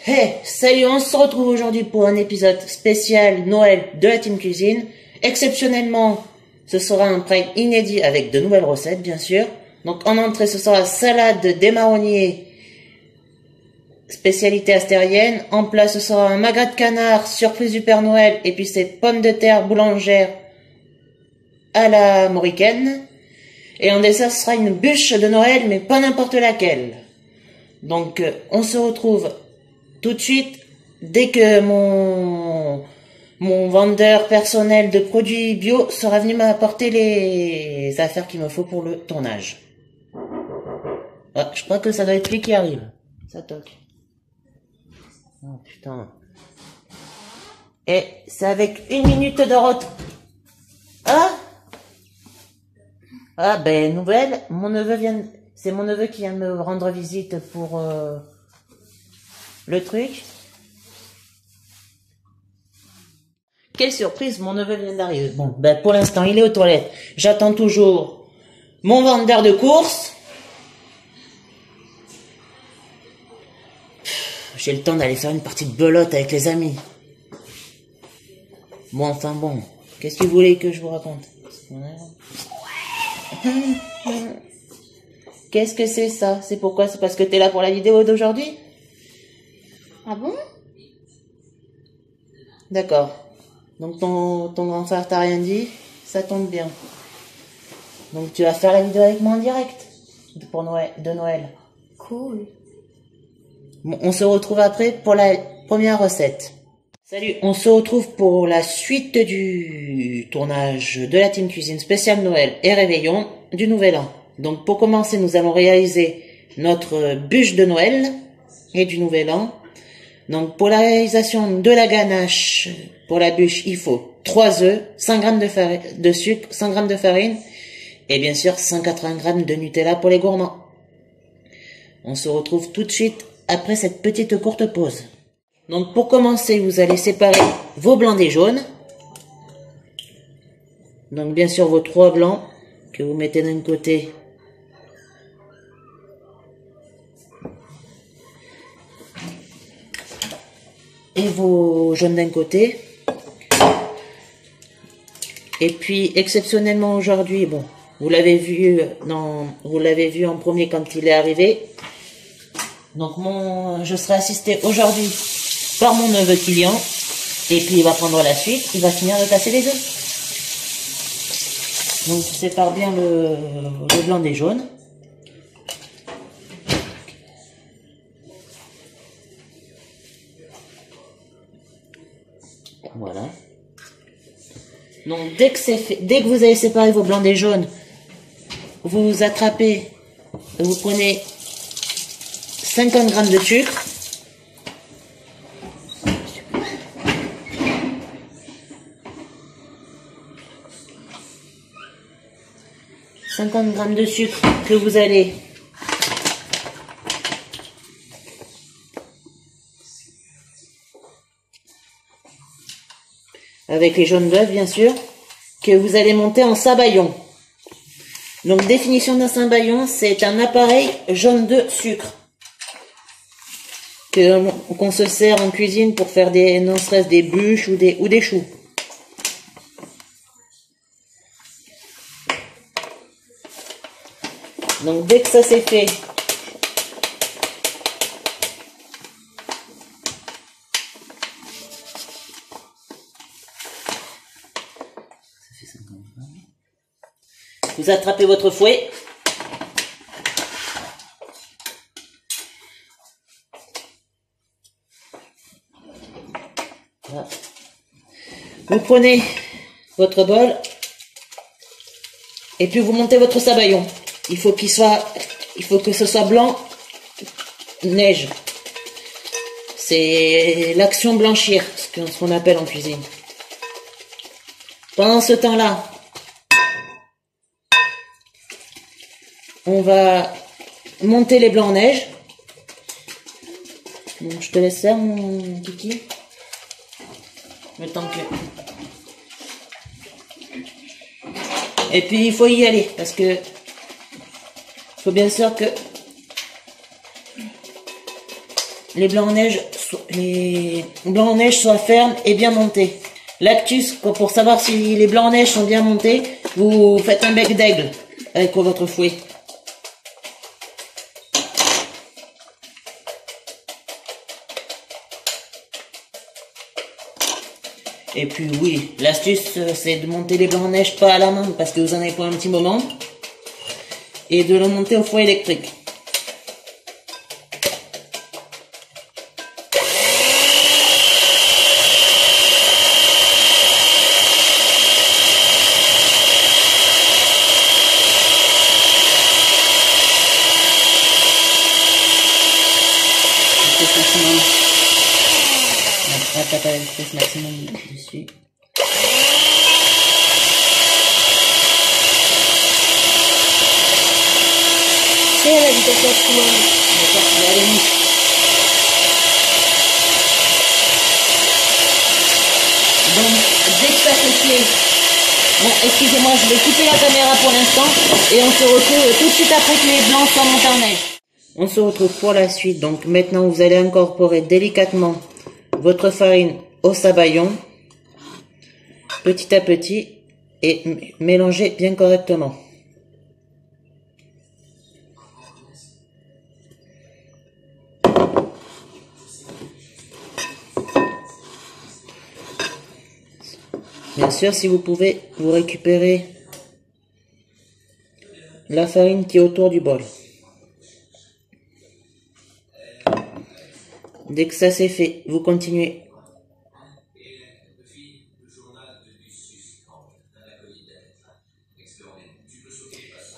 Hey, salut, on se retrouve aujourd'hui pour un épisode spécial Noël de la Team Cuisine. Exceptionnellement, ce sera un prank inédit avec de nouvelles recettes, bien sûr. Donc en entrée, ce sera salade des marronniers, spécialité astérienne. En plat, ce sera un magret de canard, surprise du Père Noël, et puis c'est pommes de terre boulangère à la mauricaine. Et en dessert, ce sera une bûche de Noël, mais pas n'importe laquelle. Donc on se retrouve tout de suite dès que mon vendeur personnel de produits bio sera venu m'apporter les affaires qu'il me faut pour le tournage. Ah, je crois que ça doit être lui qui arrive. Ça toque. Oh putain. Et c'est avec 1 minute de retard. Ah ben nouvelle, mon neveu vient, c'est mon neveu qui vient me rendre visite pour le truc. Quelle surprise, mon neveu vient d'arriver. Bon, ben pour l'instant il est aux toilettes. J'attends toujours mon vendeur de courses. J'ai le temps d'aller faire une partie de belote avec les amis. Bon, enfin bon, qu'est-ce que vous voulez que je vous raconte? Qu'est-ce que c'est ça? C'est pourquoi? C'est parce que t'es là pour la vidéo d'aujourd'hui? Ah bon? D'accord. Donc ton grand frère t'a rien dit? Ça tombe bien. Donc tu vas faire la vidéo avec moi en direct pour Noël, de Noël. Cool. Bon, on se retrouve après pour la première recette. Salut, on se retrouve pour la suite du tournage de la Team Cuisine spéciale Noël et Réveillon du Nouvel An. Donc pour commencer, nous allons réaliser notre bûche de Noël et du Nouvel An. Donc pour la réalisation de la ganache, pour la bûche, il faut 3 œufs, 100 g de sucre, 100 g de farine et bien sûr 180 g de Nutella pour les gourmands. On se retrouve tout de suite après cette petite courte pause. Donc pour commencer, vous allez séparer vos blancs des jaunes. Donc bien sûr vos 3 blancs que vous mettez d'un côté. Et vos jaunes d'un côté. Et puis exceptionnellement aujourd'hui, bon, vous l'avez vu en premier quand il est arrivé. Donc je serai assisté aujourd'hui par mon neveu Kylian, et puis il va prendre la suite, il va finir de casser les œufs. Donc je sépare bien le blanc des jaunes. Voilà. Donc dès que vous avez séparé vos blancs des jaunes, vous attrapez, vous prenez 50 g de sucre. De sucre que vous allez avec les jaunes d'œufs bien sûr, que vous allez monter en sabayon. Donc définition d'un sabayon, c'est un appareil jaune de sucre qu'on se sert en cuisine pour faire non serait-ce des bûches ou des choux. Donc dès que ça c'est fait, vous attrapez votre fouet. Voilà. Vous prenez votre bol et puis vous montez votre sabayon. Il faut que ce soit blanc neige. C'est l'action blanchir, ce qu'on appelle en cuisine. Pendant ce temps-là, on va monter les blancs en neige. Donc je te laisse faire mon kiki. Le temps que... Et puis il faut y aller parce que faut bien sûr que les blancs en neige les blancs en neige soient fermes et bien montés. L'astuce, pour savoir si les blancs en neige sont bien montés, vous faites un bec d'aigle avec votre fouet. Et puis oui, l'astuce c'est de monter les blancs en neige pas à la main parce que vous en avez pour un petit moment. Et de le monter au fouet électrique. Tape à la vitesse maximum dessus. C'est la vitesse maximum. D'accord, et allez-y. Donc, dès que ça se fait... Bon, excusez-moi, je vais couper la caméra pour l'instant. Et on se retrouve tout de suite après que les blancs soient montés en neige. On se retrouve pour la suite. Donc maintenant, vous allez incorporer délicatement votre farine au sabayon, petit à petit, et mélanger bien correctement. Bien sûr, si vous pouvez, vous récupérez la farine qui est autour du bol. Dès que ça c'est fait, vous continuez.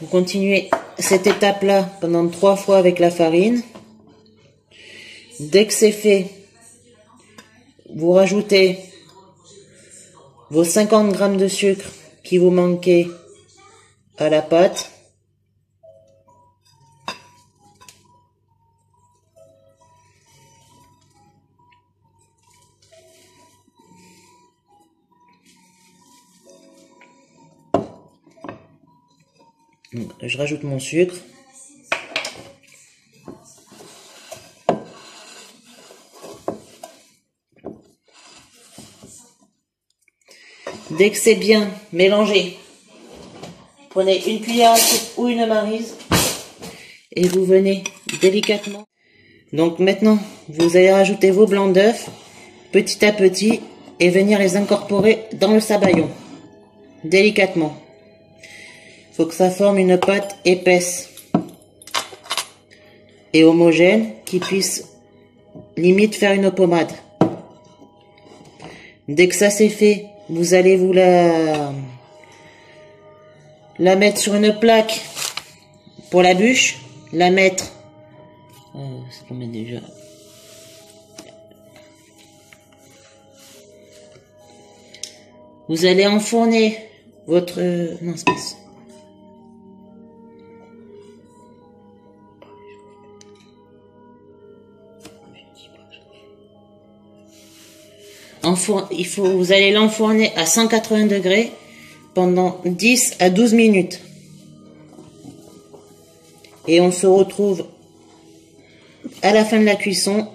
Vous continuez cette étape-là pendant 3 fois avec la farine. Dès que c'est fait, vous rajoutez vos 50 grammes de sucre qui vous manquaient à la pâte. Je rajoute mon sucre. Dès que c'est bien mélangé, prenez une cuillère à soupe ou une maryse et vous venez délicatement. Donc maintenant, vous allez rajouter vos blancs d'œufs petit à petit et venir les incorporer dans le sabayon, délicatement. Il faut que ça forme une pâte épaisse et homogène qui puisse limite faire une pommade. Dès que ça c'est fait, vous allez vous la mettre sur une plaque pour la bûche, la mettre, c'est combien déjà? Vous allez enfourner votre, non c'est pas ça. Vous allez l'enfourner à 180 degrés pendant 10 à 12 minutes. Et on se retrouve à la fin de la cuisson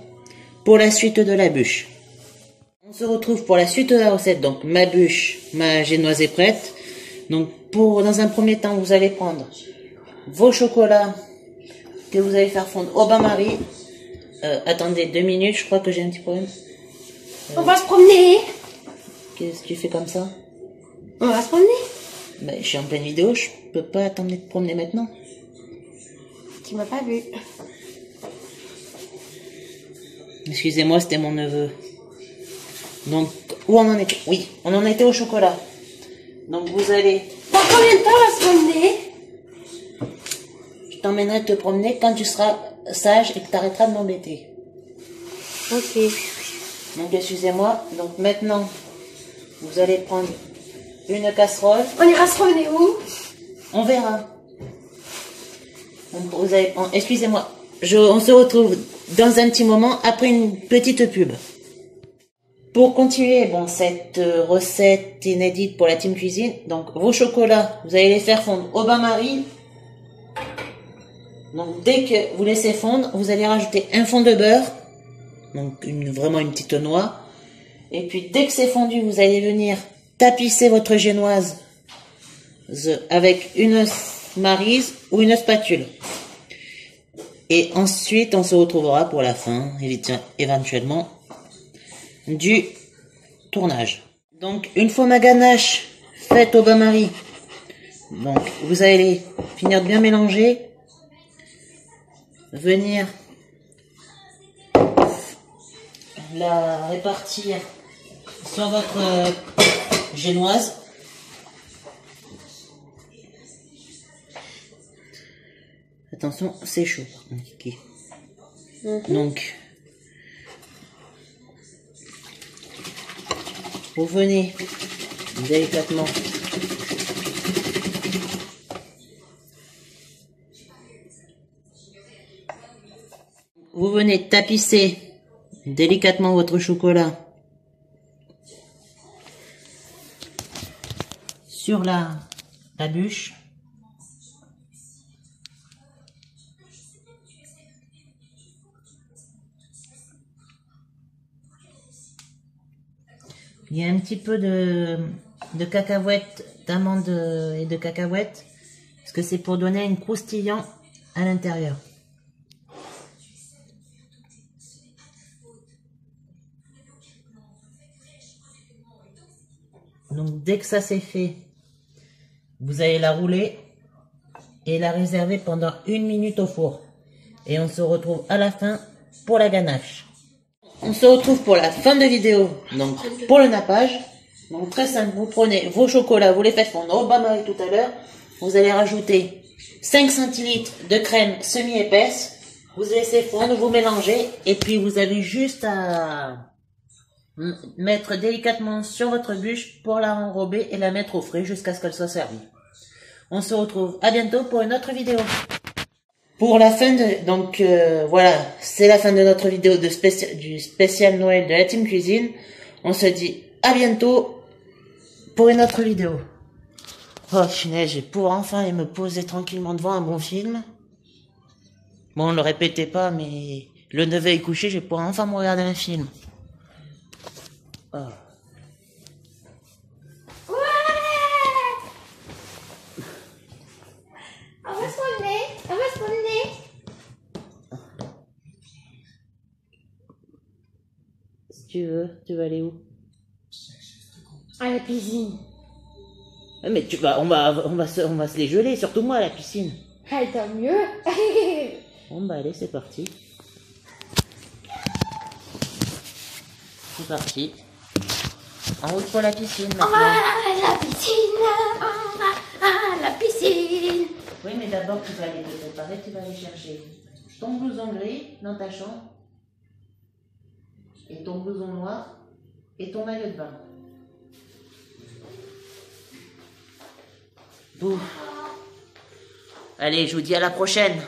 pour la suite de la bûche. On se retrouve pour la suite de la recette. Donc ma bûche, ma génoise est prête. Donc dans un premier temps, vous allez prendre vos chocolats que vous allez faire fondre au bain-marie. Attendez 2 minutes, je crois que j'ai un petit problème. On va se promener. Qu'est-ce que tu fais comme ça? On va se promener. Ben, je suis en pleine vidéo, je peux pas attendre de te promener maintenant. Tu m'as pas vu. Excusez-moi, c'était mon neveu. Donc, où on en était? Oui, on en était au chocolat. Donc vous allez... Dans combien de temps on va se promener? Je t'emmènerai te promener quand tu seras sage et que tu arrêteras de m'embêter. Ok. Donc excusez-moi, donc maintenant, vous allez prendre une casserole. On ira se promener où? On verra. Donc, vous allez prendre... Excusez-moi, on se retrouve dans un petit moment après une petite pub. Pour continuer cette recette inédite pour la team cuisine, donc vos chocolats, vous allez les faire fondre au bain-marie. Donc dès que vous laissez fondre, vous allez rajouter un fond de beurre. donc vraiment une petite noix. Et puis dès que c'est fondu, vous allez venir tapisser votre génoise avec une maryse ou une spatule. Et ensuite, on se retrouvera pour la fin, éventuellement, du tournage. Donc, une fois ma ganache faite au bain-marie, donc vous allez finir de bien mélanger, venir la répartir sur votre génoise. Attention, c'est chaud par contre, Kiki. Donc, vous venez délicatement tapisser délicatement votre chocolat sur la bûche. Il y a un petit peu de cacahuètes, d'amandes et de cacahuètes, parce que c'est pour donner un croustillant à l'intérieur. Donc dès que ça c'est fait, vous allez la rouler et la réserver pendant 1 minute au four. Et on se retrouve à la fin pour la ganache. On se retrouve pour la fin de vidéo, donc pour le nappage. Donc très simple, vous prenez vos chocolats, vous les faites fondre au bain-marie tout à l'heure. Vous allez rajouter 5 centilitres de crème semi-épaisse. Vous laissez fondre, vous mélangez. Et puis vous avez juste à mettre délicatement sur votre bûche pour la enrober et la mettre au frais jusqu'à ce qu'elle soit servie. On se retrouve à bientôt pour une autre vidéo. Pour la fin de... Donc voilà, c'est la fin de notre vidéo du spécial Noël de la Team Cuisine. On se dit à bientôt pour une autre vidéo. Oh finesse, j'ai pour enfin aller me poser tranquillement devant un bon film. Bon, ne le répétez pas, mais le neveu est couché, je vais pouvoir enfin me regarder un film. Oh. Si tu veux aller où? À la piscine. Mais on va se les geler, surtout moi à la piscine. Ah, tant mieux. Bon bah allez, c'est parti. C'est parti. En route pour la piscine maintenant. La piscine. La piscine. Oui, mais d'abord tu vas aller te préparer, tu vas aller chercher ton blouson gris dans ta chambre, et ton blouson noir, et ton maillot de bain. Bon. Allez, je vous dis à la prochaine.